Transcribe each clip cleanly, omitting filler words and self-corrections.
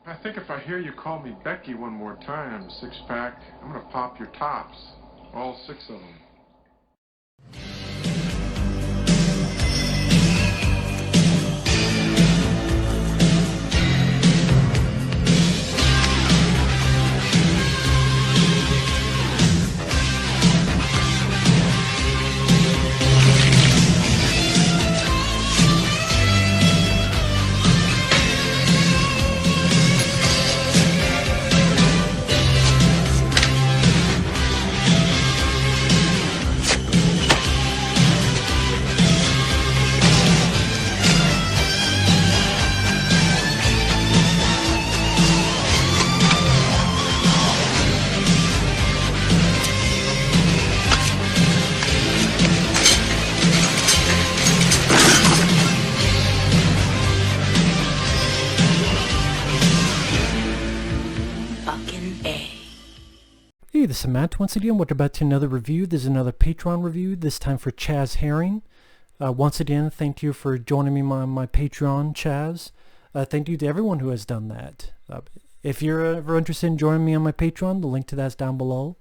I think if I hear you call me Becky one more time, six-pack, I'm gonna pop your tops. All six of them. Hey, this is Matt once again. Welcome back to another review. This is another Patreon review, this time for Chaz Herring. Once again, thank you for joining me on my Patreon, Chaz. Thank you to everyone who has done that. If you're ever interested in joining me on my Patreon, the link to that's down below.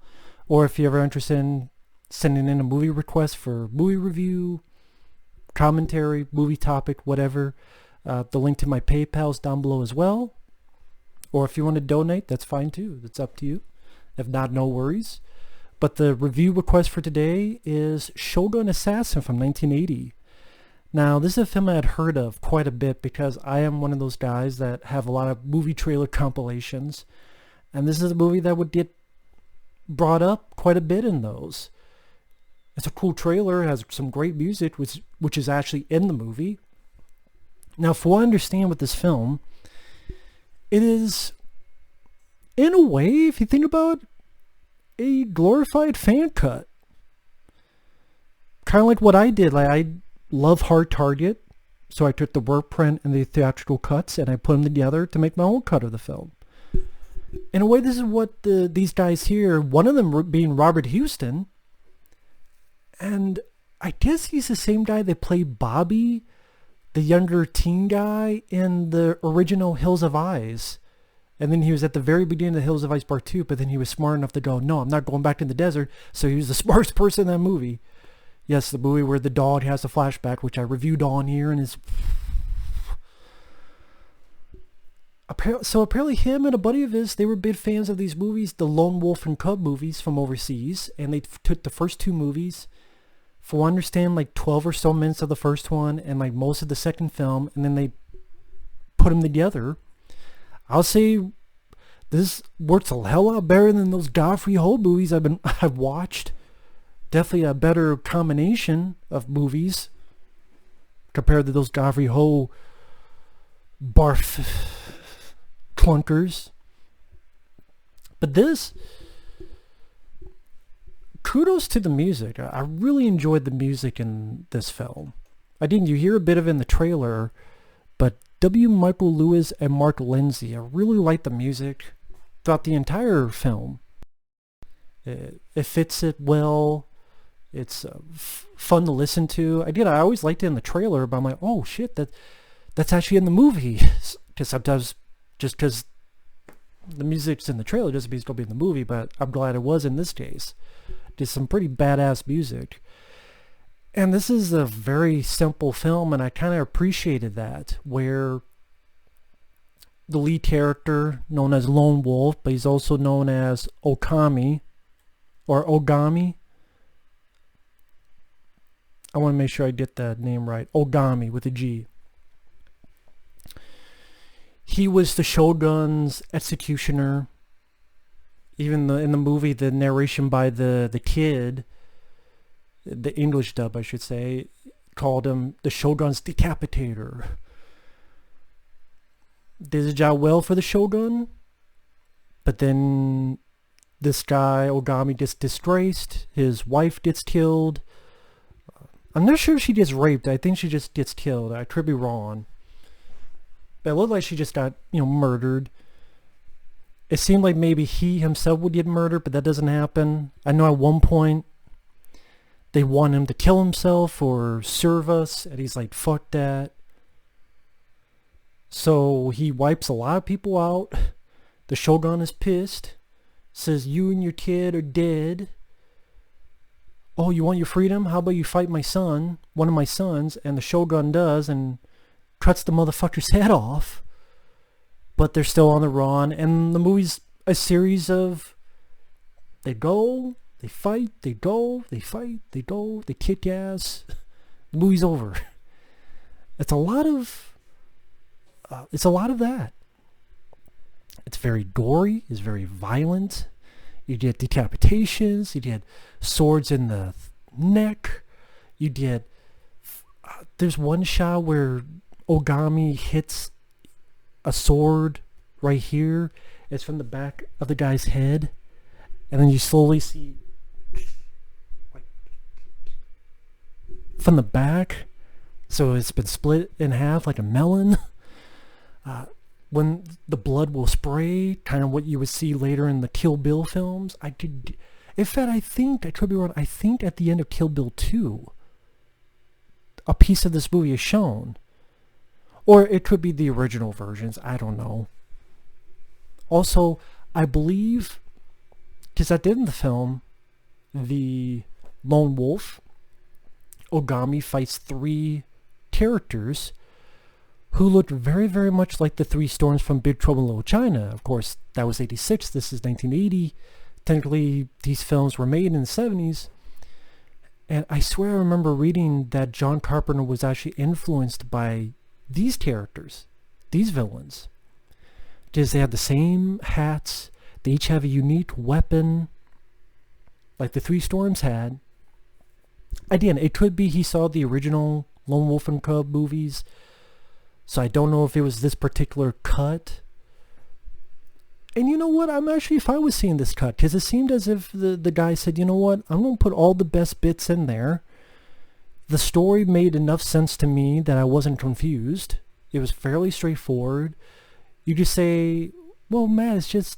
Or if you're ever interested in sending in a movie request for movie review, commentary, movie topic, whatever, the link to my PayPal is down below as well. Or if you want to donate, that's fine too. It's up to you. If not, no worries. But the review request for today is Shogun Assassin from 1980. Now, this is a film I had heard of quite a bit because I am one of those guys that have a lot of movie trailer compilations. And this is a movie that would get brought up quite a bit in those. It's a cool trailer, has some great music, which is actually in the movie. Now, for what I understand with this film, it is, in a way, if you think about it, a glorified fan cut. Kind of like what I did. Like, I love Hard Target, so I took the work print and the theatrical cuts and I put them together to make my own cut of the film. In a way, this is what these guys here, one of them being Robert Houston, and I guess he's the same guy that played Bobby, the younger teen guy in the original Hills of Eyes. And then he was at the very beginning of the Hills of Ice Part 2, but then he was smart enough to go, no, I'm not going back in the desert. So he was the smartest person in that movie. Yes, the movie where the dog has a flashback, which I reviewed on here, and is... So apparently him and a buddy of his, they were big fans of these movies, the Lone Wolf and Cub movies from overseas, and they took the first two movies, for what I understand, like 12 or so minutes of the first one, and like most of the second film, and then they put them together. I'll say this works a hell lot better than those Godfrey Ho movies I've watched. Definitely a better combination of movies compared to those Godfrey Ho barf clunkers. But this, kudos to the music. I really enjoyed the music in this film. You hear a bit of it in the trailer, but W. Michael Lewis and Mark Lindsay, I really like the music throughout the entire film. It fits it well. It's fun to listen to. I always liked it in the trailer, but I'm like, oh shit, that's actually in the movie. Because sometimes, just because the music's in the trailer doesn't mean it's going to be in the movie, but I'm glad it was in this case. There's some pretty badass music. And this is a very simple film, and I kind of appreciated that, where the lead character, known as Lone Wolf, but he's also known as Ōkami, or Ogami. I want to make sure I get that name right. Ogami with a G. He was the Shogun's executioner. Even in the movie, the narration by the kid, the English dub, I should say, called him the Shogun's decapitator. Did his job well for the Shogun, but then this guy, Ogami, gets disgraced. His wife gets killed. I'm not sure if she gets raped. I think she just gets killed. I could be wrong. But it looked like she just got, murdered. It seemed like maybe he himself would get murdered, but that doesn't happen. I know at one point they want him to kill himself or serve us, and he's like, fuck that. So he wipes a lot of people out. The Shogun is pissed. Says, you and your kid are dead. Oh, you want your freedom? How about you fight my son, one of my sons? And the Shogun does and cuts the motherfucker's head off. But they're still on the run. And the movie's a series of, they go, they fight, they go, they fight, they go, they kick ass. The movie's over. It's a lot of that. It's very gory. It's very violent. You get decapitations. You get swords in the neck. You get... there's one shot where Ōkami hits a sword right here. It's from the back of the guy's head. And then you slowly see... from the back. So it's been split in half like a melon. When the blood will spray, kind of what you would see later in the Kill Bill films. In fact, I could be wrong, I think at the end of Kill Bill 2, a piece of this movie is shown. Or it could be the original versions, I don't know. Also, I believe, because at the end of the film, the Lone Wolf, Ōkami, fights 3 characters who looked very, very much like the 3 storms from Big Trouble in Little China. Of course, that was 86. This is 1980. Technically, these films were made in the 70s. And I swear I remember reading that John Carpenter was actually influenced by these characters, these villains. Because they have the same hats. They each have a unique weapon, like the 3 storms had. Again, it could be he saw the original Lone Wolf and Cub movies. So I don't know if it was this particular cut. And you know what? I'm actually fine with seeing this cut. Because it seemed as if the guy said, you know what? I'm going to put all the best bits in there. The story made enough sense to me that I wasn't confused. It was fairly straightforward. You just say, well, man, it's just...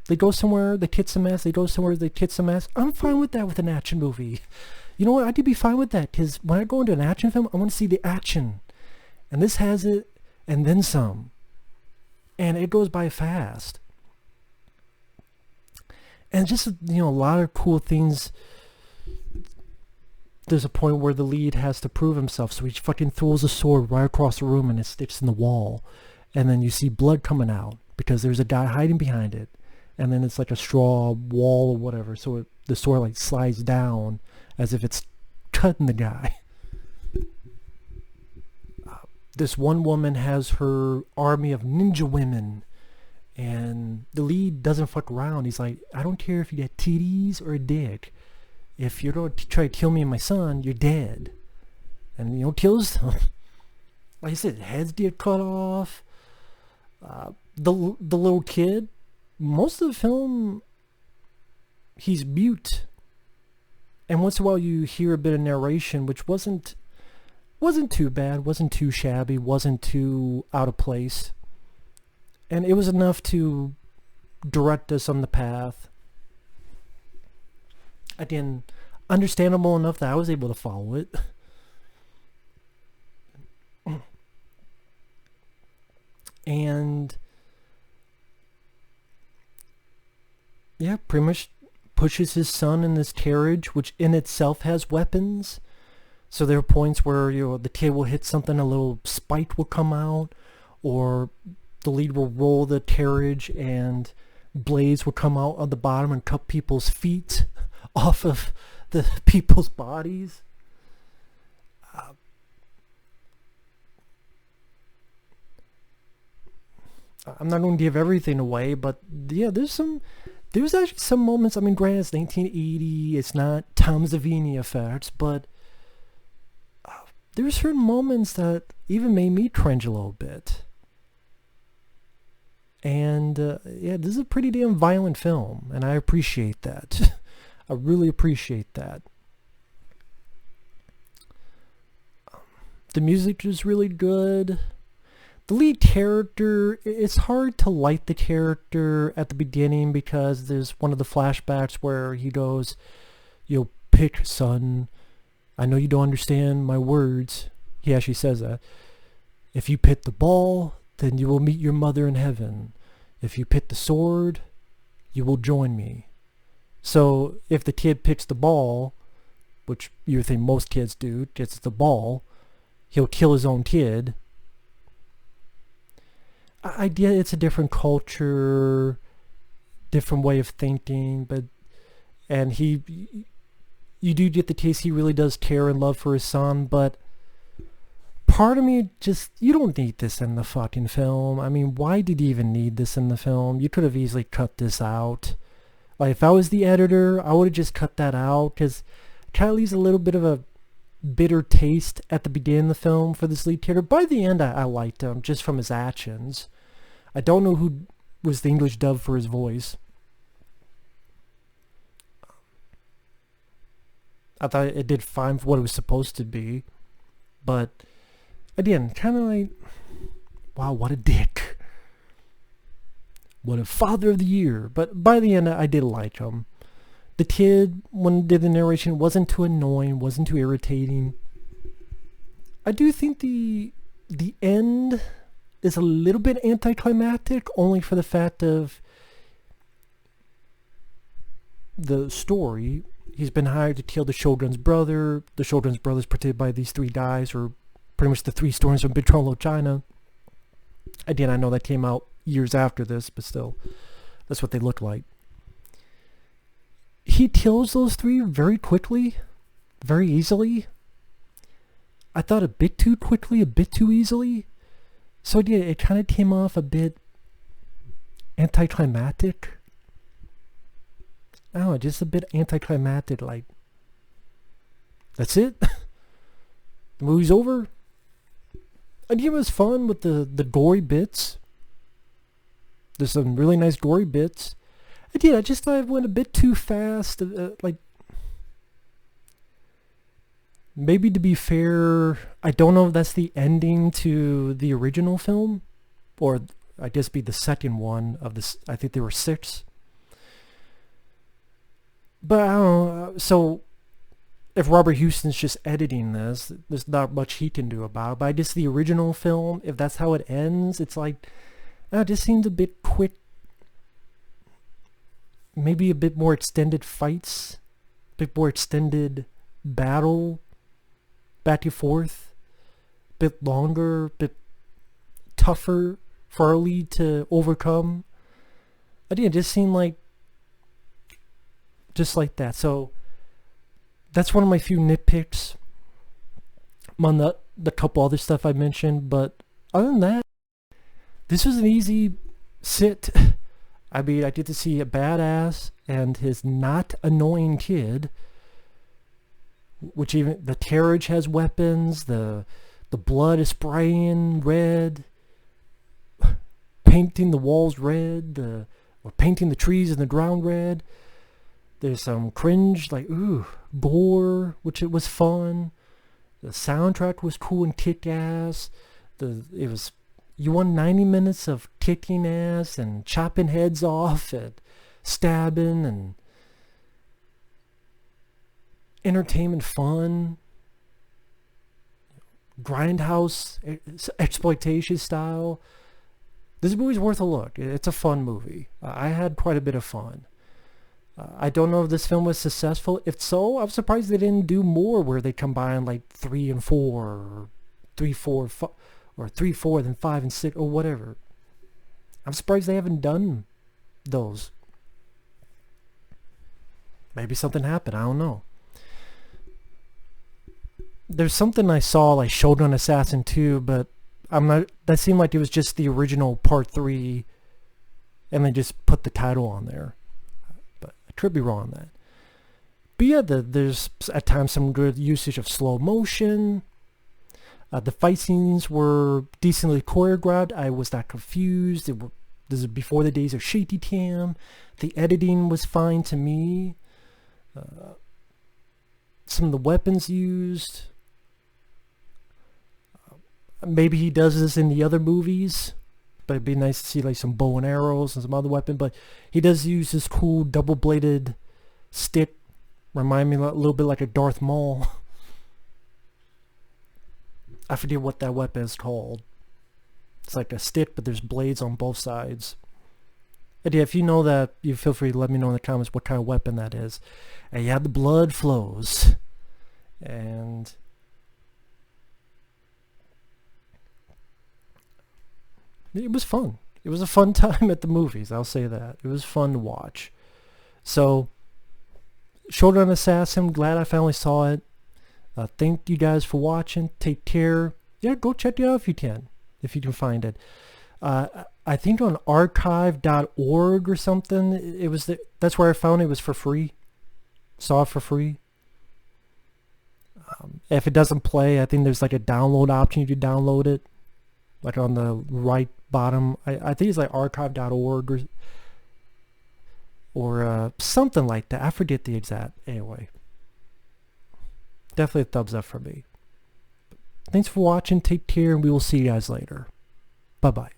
they go somewhere, they kick some ass. They go somewhere, they kick some ass. I'm fine with that with an action movie. You know what? I could be fine with that. Because when I go into an action film, I want to see the action. And this has it, and then some. And it goes by fast. And just, a lot of cool things. There's a point where the lead has to prove himself, so he fucking throws a sword right across the room and it sticks in the wall. And then you see blood coming out, because there's a guy hiding behind it. And then it's like a straw wall or whatever, so the sword like slides down as if it's cutting the guy. This one woman has her army of ninja women, and the lead doesn't fuck around. He's like, I don't care if you got titties or a dick. If you're going to try to kill me and my son, you're dead. And, kills them. Like I said, heads get cut off. The little kid, most of the film, he's mute. And once in a while you hear a bit of narration, which wasn't too bad, wasn't too shabby, wasn't too out of place. And it was enough to direct us on the path. Again, understandable enough that I was able to follow it. And yeah, pretty much pushes his son in this carriage, which in itself has weapons. So there are points where the kid will hit something, a little spike will come out, or the lead will roll the carriage and blades will come out of the bottom and cut people's feet off of the people's bodies. I'm not going to give everything away, but yeah, there's actually some moments. I mean, granted, it's 1980, it's not Tom Savini effects, but there's certain moments that even made me cringe a little bit. And yeah, this is a pretty damn violent film, and I appreciate that. I really appreciate that. The music is really good. The lead character, it's hard to like the character at the beginning because there's one of the flashbacks where he goes, pick, son. I know you don't understand my words. He actually says that. If you pit the ball, then you will meet your mother in heaven. If you pick the sword, you will join me. So if the kid picks the ball, which you think most kids do, gets the ball, he'll kill his own kid. I get it's a different culture, different way of thinking, and you do get the taste he really does care and love for his son, but part of me just, you don't need this in the fucking film. I mean, why did you even need this in the film? You could have easily cut this out. Like, if I was the editor, I would have just cut that out, because it kind of leaves a little bit of a bitter taste at the beginning of the film for this lead character. By the end, I liked him, just from his actions. I don't know who was the English dub for his voice. I thought it did fine for what it was supposed to be. But, again, kind of like, wow, what a dick. What a father of the year. But by the end, I did like him. The kid, when he did the narration, wasn't too annoying, wasn't too irritating. I do think the end is a little bit anticlimactic, only for the fact of the story. He's been hired to kill the Shogun's brother. The Shogun's brother is protected by these three guys, or pretty much the three storms from Betrayal China. Again, I know that came out years after this, but still, that's what they look like. He kills those three very quickly, very easily. I thought a bit too quickly, a bit too easily. So yeah, it kind of came off a bit anticlimactic. I don't know, just a bit anticlimactic, like, that's it? The movie's over? Again, it was fun with the gory bits. There's some really nice gory bits. Again, I just thought it went a bit too fast. Like, maybe to be fair, I don't know if that's the ending to the original film, or I guess be the second one of this. I think there were 6. But I don't know. So if Robert Houston's just editing this, there's not much he can do about it. But I guess the original film, if that's how it ends, it's like, it just seems a bit quick. Maybe a bit more extended fights, a bit more extended battle, back and forth, a bit longer, a bit tougher for our lead to overcome. Again, it just seemed like just like that. So that's one of my few nitpicks on the couple other stuff I mentioned. But other than that, this was an easy sit. I mean, I get to see a badass and his not annoying kid, which even the carriage has weapons, the blood is spraying red, painting the walls red, or painting the trees and the ground red. There's some cringe, like, ooh, gore, which it was fun. The soundtrack was cool and kick-ass. You want 90 minutes of kicking ass and chopping heads off and stabbing and entertainment fun. Grindhouse exploitation style. This movie's worth a look. It's a fun movie. I had quite a bit of fun. I don't know if this film was successful. If so, I'm surprised they didn't do more where they combine like 3 and 4, or 3, 4, 5, or 3, 4, then 5 and 6, or whatever. I'm surprised they haven't done those. Maybe something happened. I don't know. There's something I saw like Shogun Assassin 2, but I'm not. That seemed like it was just the original Part 3, and they just put the title on there. But I could be wrong on that. But yeah, there's at times some good usage of slow motion. The fight scenes were decently choreographed. I was not confused. This is before the days of shaky cam. The editing was fine to me. Some of the weapons used. Maybe he does this in the other movies, but it'd be nice to see like some bow and arrows and some other weapon. But he does use this cool double-bladed stick. Remind me a little bit like a Darth Maul. I forget what that weapon is called. It's like a stick, but there's blades on both sides. And yeah, if you know that, you feel free to let me know in the comments what kind of weapon that is. And yeah, the blood flows. And it was fun. It was a fun time at the movies, I'll say that. It was fun to watch. So, Shogun Assassin, glad I finally saw it. Thank you guys for watching. Take care. Yeah, go check it out if you can find it. I think on archive.org or something. It was that's where I found it. It was for free. Saw it for free. If it doesn't play, I think there's like a download option. You can download it, like on the right bottom. I think it's like archive.org or something like that. I forget the exact. Anyway, definitely a thumbs up for me. Thanks for watching. Take care, and we will see you guys later. Bye bye.